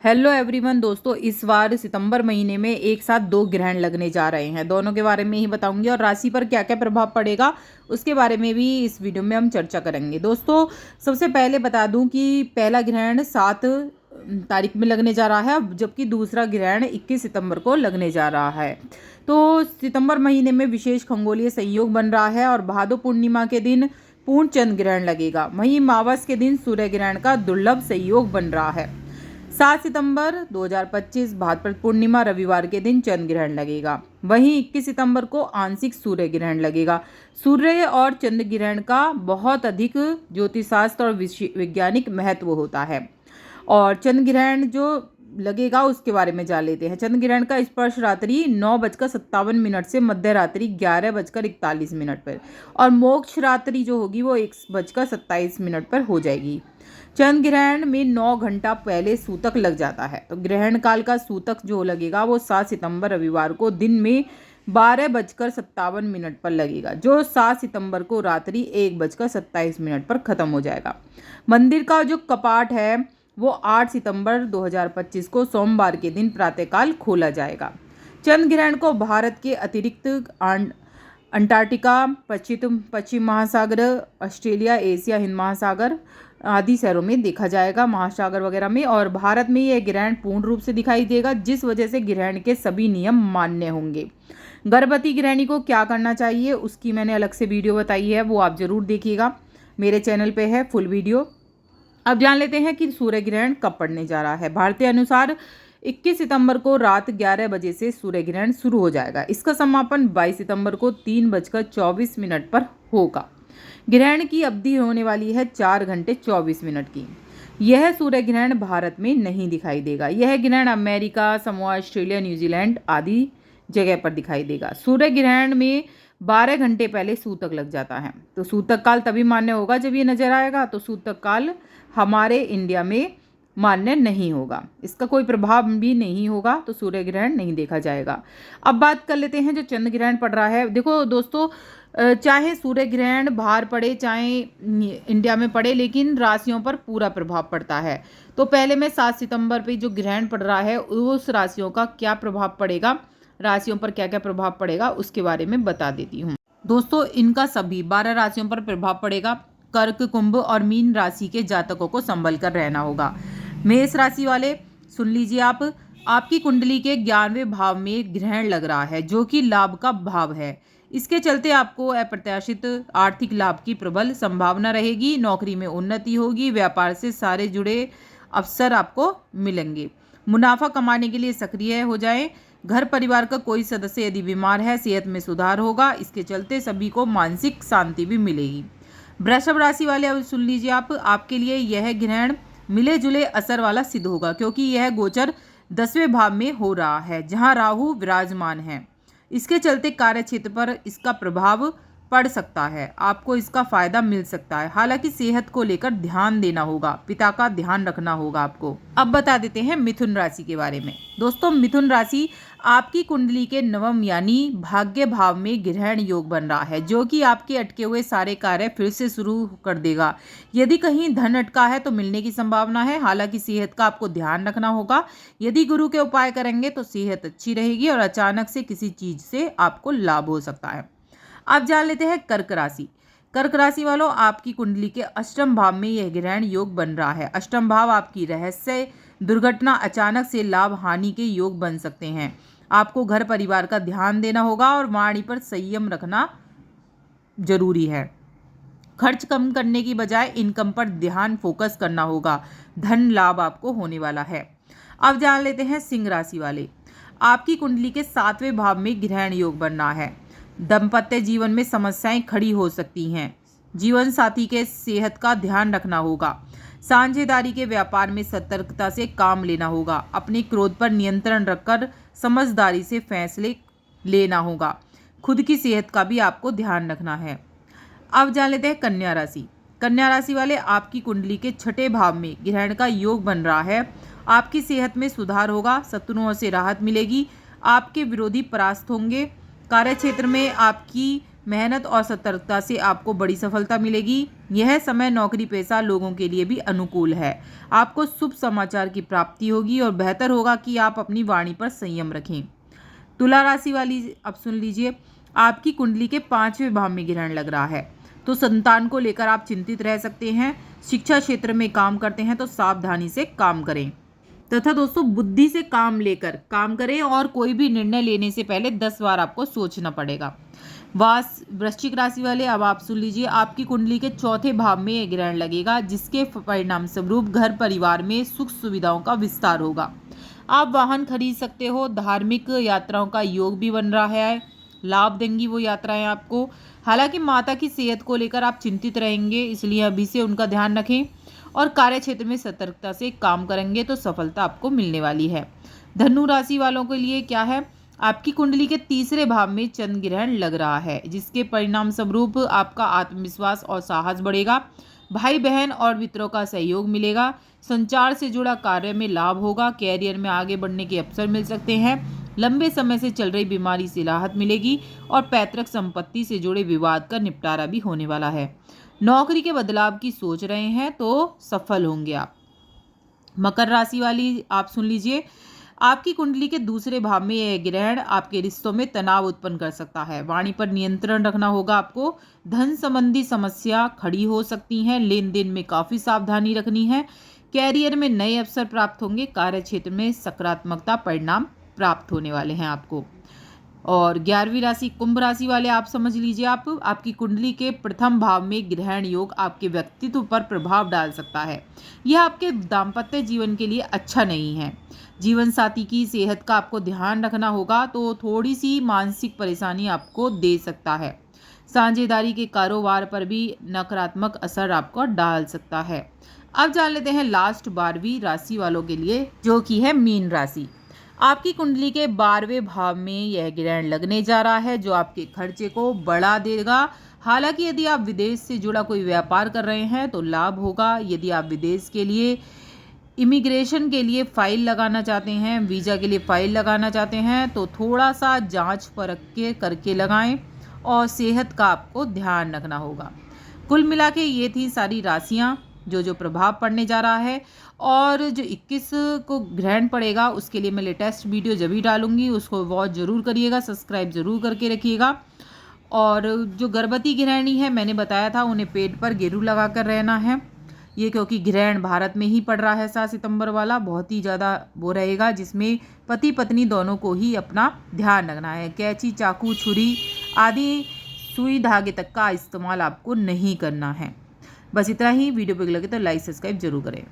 Hello everyone दोस्तों, इस बार सितंबर महीने में एक साथ दो ग्रहण लगने जा रहे हैं। दोनों के बारे में ही बताऊंगी और राशि पर क्या क्या प्रभाव पड़ेगा उसके बारे में भी इस वीडियो में हम चर्चा करेंगे। दोस्तों, सबसे पहले बता दूं कि पहला ग्रहण 7 तारीख में लगने जा रहा है, जबकि दूसरा ग्रहण 21 सितंबर को लगने जा रहा है। तो सितंबर महीने में विशेष खगोलीय संयोग बन रहा है और भादो पूर्णिमा के दिन पूर्ण चंद्र ग्रहण लगेगा। वहीं अमावस के दिन सूर्य ग्रहण का दुर्लभ संयोग बन रहा है। 7 सितंबर 2025 भाद्रपद पूर्णिमा रविवार के दिन चंद्र ग्रहण लगेगा। वहीं 21 सितंबर को आंशिक सूर्य ग्रहण लगेगा। सूर्य और चंद्र ग्रहण का बहुत अधिक ज्योतिषशास्त्र और वैज्ञानिक महत्व होता है। और चंद्र ग्रहण जो लगेगा उसके बारे में जान लेते हैं। चंद्र ग्रहण का स्पर्श रात्रि 9:57 से मध्य रात्रि 11:41 पर और मोक्ष रात्रि जो होगी वो 1:27 पर हो जाएगी। चंद्र ग्रहण में 9 घंटा पहले सूतक लग जाता है। तो ग्रहण काल का सूतक जो लगेगा वो 7 सितंबर रविवार को दिन में 12:57 पर लगेगा, जो 7 सितंबर को रात्रि 1:27 पर खत्म हो जाएगा। मंदिर का जो कपाट है वो 8 सितंबर 2025 को सोमवार के दिन प्रातःकाल खोला जाएगा। चंद्र ग्रहण को भारत के अतिरिक्त अंटार्कटिका, पश्चिम महासागर, ऑस्ट्रेलिया, एशिया, हिंद महासागर आदि शहरों में देखा जाएगा, महासागर वगैरह में। और भारत में यह ग्रहण पूर्ण रूप से दिखाई देगा, जिस वजह से ग्रहण के सभी नियम मान्य होंगे। गर्भवती गृहिणी को क्या करना चाहिए उसकी मैंने अलग से वीडियो बताई है, वो आप जरूर देखिएगा, मेरे चैनल पे है फुल वीडियो। अब जान लेते हैं कि सूर्य ग्रहण कब पड़ने जा रहा है। भारतीय अनुसार 21 सितंबर को रात 11 बजे से सूर्य ग्रहण शुरू हो जाएगा। इसका समापन 22 सितंबर को 3:24 पर होगा। ग्रहण की अवधि होने वाली है 4 घंटे 24 मिनट की। यह सूर्य ग्रहण भारत में नहीं दिखाई देगा। यह ग्रहण अमेरिका, समोआ, ऑस्ट्रेलिया, न्यूजीलैंड आदि जगह पर दिखाई देगा। सूर्य ग्रहण में 12 घंटे पहले सूतक लग जाता है। तो सूतक काल तभी मान्य होगा जब ये नजर आएगा। तो सूतक काल हमारे इंडिया में मान्य नहीं होगा, इसका कोई प्रभाव भी नहीं होगा, तो सूर्य ग्रहण नहीं देखा जाएगा। अब बात कर लेते हैं जो चंद्र ग्रहण पड़ रहा है। देखो दोस्तों, चाहे सूर्य ग्रहण बाहर पड़े चाहे इंडिया में पड़े, लेकिन राशियों पर पूरा प्रभाव पड़ता है। तो पहले मैं 7 सितंबर पे जो ग्रहण पड़ रहा है उस राशियों का क्या प्रभाव पड़ेगा, राशियों पर क्या क्या प्रभाव पड़ेगा उसके बारे में बता देती हूँ। दोस्तों, इनका सभी 12 राशियों पर प्रभाव पड़ेगा। कर्क, कुंभ और मीन राशि के जातकों को संभल कर रहना होगा। मेष राशि वाले सुन लीजिए, आपकी कुंडली के 11वें भाव में ग्रहण लग रहा है, जो कि लाभ का भाव है। इसके चलते आपको अप्रत्याशित आर्थिक लाभ की प्रबल संभावना रहेगी। नौकरी में उन्नति होगी। व्यापार से सारे जुड़े अवसर आपको मिलेंगे। मुनाफा कमाने के लिए सक्रिय हो जाएं। घर परिवार का कोई सदस्य यदि बीमार है, सेहत में सुधार होगा। इसके चलते सभी को मानसिक शांति भी मिलेगी। वृषभ राशि वाले अब सुन लीजिए, आपके लिए यह ग्रहण मिले जुले असर वाला सिद्ध होगा, क्योंकि यह गोचर 10वें भाव में हो रहा है, जहां राहु विराजमान है। इसके चलते कार्य क्षेत्र पर इसका प्रभाव पड़ सकता है। आपको इसका फायदा मिल सकता है। हालांकि सेहत को लेकर ध्यान देना होगा, पिता का ध्यान रखना होगा आपको। अब बता देते हैं मिथुन राशि के बारे में। दोस्तों, मिथुन राशि आपकी कुंडली के नवम यानी भाग्य भाव में ग्रहण योग बन रहा है, जो कि आपके अटके हुए सारे कार्य फिर से शुरू कर देगा। यदि कहीं धन अटका है तो मिलने की संभावना है। हालांकि सेहत का आपको ध्यान रखना होगा। यदि गुरु के उपाय करेंगे तो सेहत अच्छी रहेगी और अचानक से किसी चीज से आपको लाभ हो सकता है। अब जान लेते हैं कर्क राशि। कर्क राशि वालों, आपकी कुंडली के अष्टम भाव में यह ग्रहण योग बन रहा है। अष्टम भाव आपकी रहस्य, दुर्घटना, अचानक से लाभ, हानि के योग बन सकते हैं। आपको घर परिवार का ध्यान देना होगा और वाणी पर संयम रखना जरूरी है। खर्च कम करने की बजाय इनकम पर ध्यान फोकस करना होगा। धन लाभ आपको होने वाला है। अब जान लेते हैं सिंह राशि वाले। आपकी कुंडली के 7वें भाव में ग्रहण योग बन रहा है। दाम्पत्य जीवन में समस्याएं खड़ी हो सकती हैं। जीवन साथी के सेहत का ध्यान रखना होगा। साझेदारी के व्यापार में सतर्कता से काम लेना होगा। अपने क्रोध पर नियंत्रण रखकर समझदारी से फैसले लेना होगा। खुद की सेहत का भी आपको ध्यान रखना है। अब जान लेते हैं कन्या राशि। कन्या राशि वाले, आपकी कुंडली के 6ठे भाव में ग्रहण का योग बन रहा है। आपकी सेहत में सुधार होगा। शत्रुओं से राहत मिलेगी। आपके विरोधी परास्त होंगे। कार्य क्षेत्र में आपकी मेहनत और सतर्कता से आपको बड़ी सफलता मिलेगी। यह समय नौकरी पेशा लोगों के लिए भी अनुकूल है। आपको शुभ समाचार की प्राप्ति होगी और बेहतर होगा कि आप अपनी वाणी पर संयम रखें। तुला राशि वाली अब सुन लीजिए, आपकी कुंडली के 5वें भाव में ग्रहण लग रहा है, तो संतान को लेकर आप चिंतित रह सकते हैं। शिक्षा क्षेत्र में काम करते हैं तो सावधानी से काम करें तथा दोस्तों बुद्धि से काम लेकर काम करें और कोई भी निर्णय लेने से पहले 10 बार आपको सोचना पड़ेगा। वृश्चिक राशि वाले अब आप सुन लीजिए, आपकी कुंडली के 4थे भाव में यह ग्रहण लगेगा, जिसके परिणाम स्वरूप घर परिवार में सुख सुविधाओं का विस्तार होगा। आप वाहन खरीद सकते हो। धार्मिक यात्राओं का योग भी बन रहा है, लाभ देंगी वो यात्राएं आपको। हालांकि माता की सेहत को लेकर आप चिंतित रहेंगे, इसलिए अभी से उनका ध्यान रखें और कार्य क्षेत्र में सतर्कता से काम करेंगे तो सफलता आपको मिलने वाली है। धनु राशि वालों के लिए क्या है, आपकी कुंडली के 3रे भाव में चंद्र ग्रहण लग रहा है, जिसके परिणाम स्वरूप आपका आत्मविश्वास और साहस बढ़ेगा। भाई बहन और मित्रों का सहयोग मिलेगा। संचार से जुड़ा कार्य में लाभ होगा। कैरियर में आगे बढ़ने के अवसर मिल सकते हैं। लंबे समय से चल रही बीमारी से राहत मिलेगी और पैतृक संपत्ति से जुड़े विवाद का निपटारा भी होने वाला है। नौकरी के बदलाव की सोच रहे हैं तो सफल होंगे आप। मकर राशि वाली आप सुन लीजिए, आपकी कुंडली के 2रे भाव में यह ग्रहण आपके रिश्तों में तनाव उत्पन्न कर सकता है। वाणी पर नियंत्रण रखना होगा आपको। धन संबंधी समस्या खड़ी हो सकती हैं। लेन देन में काफ़ी सावधानी रखनी है। कैरियर में नए अवसर प्राप्त होंगे। कार्य क्षेत्र में सकारात्मकता परिणाम प्राप्त होने वाले हैं आपको। और 11वीं राशि कुंभ राशि वाले आप समझ लीजिए, आपकी कुंडली के 1म भाव में ग्रहण योग आपके व्यक्तित्व पर प्रभाव डाल सकता है। यह आपके दाम्पत्य जीवन के लिए अच्छा नहीं है। जीवन साथी की सेहत का आपको ध्यान रखना होगा, तो थोड़ी सी मानसिक परेशानी आपको दे सकता है। साझेदारी के कारोबार पर भी नकारात्मक असर आपको डाल सकता है। अब जान लेते हैं लास्ट 12वीं राशि वालों के लिए, जो कि है मीन राशि। आपकी कुंडली के 12वें भाव में यह ग्रहण लगने जा रहा है, जो आपके खर्चे को बढ़ा देगा। हालांकि यदि आप विदेश से जुड़ा कोई व्यापार कर रहे हैं तो लाभ होगा। यदि आप विदेश के लिए इमिग्रेशन के लिए फाइल लगाना चाहते हैं, वीज़ा के लिए फाइल लगाना चाहते हैं, तो थोड़ा सा जांच परख के करके लगाएं और सेहत का आपको ध्यान रखना होगा। कुल मिला के ये थी सारी राशियां जो प्रभाव पड़ने जा रहा है। और जो 21 को ग्रहण पड़ेगा उसके लिए मैं लेटेस्ट वीडियो जब भी डालूंगी, उसको वॉच ज़रूर करिएगा, सब्सक्राइब ज़रूर करके रखिएगा। और जो गर्भवती गृहिणी है, मैंने बताया था उन्हें पेट पर गेरू लगा कर रहना है। ये क्योंकि ग्रहण भारत में ही पड़ रहा है 7 सितंबर वाला, बहुत ही ज़्यादा वो रहेगा, जिसमें पति पत्नी दोनों को ही अपना ध्यान रखना है। कैंची, चाकू, छुरी आदि सुई धागे तक का इस्तेमाल आपको नहीं करना है। बस इतना ही। वीडियो पे लगे तो लाइक सब्सक्राइब जरूर करें।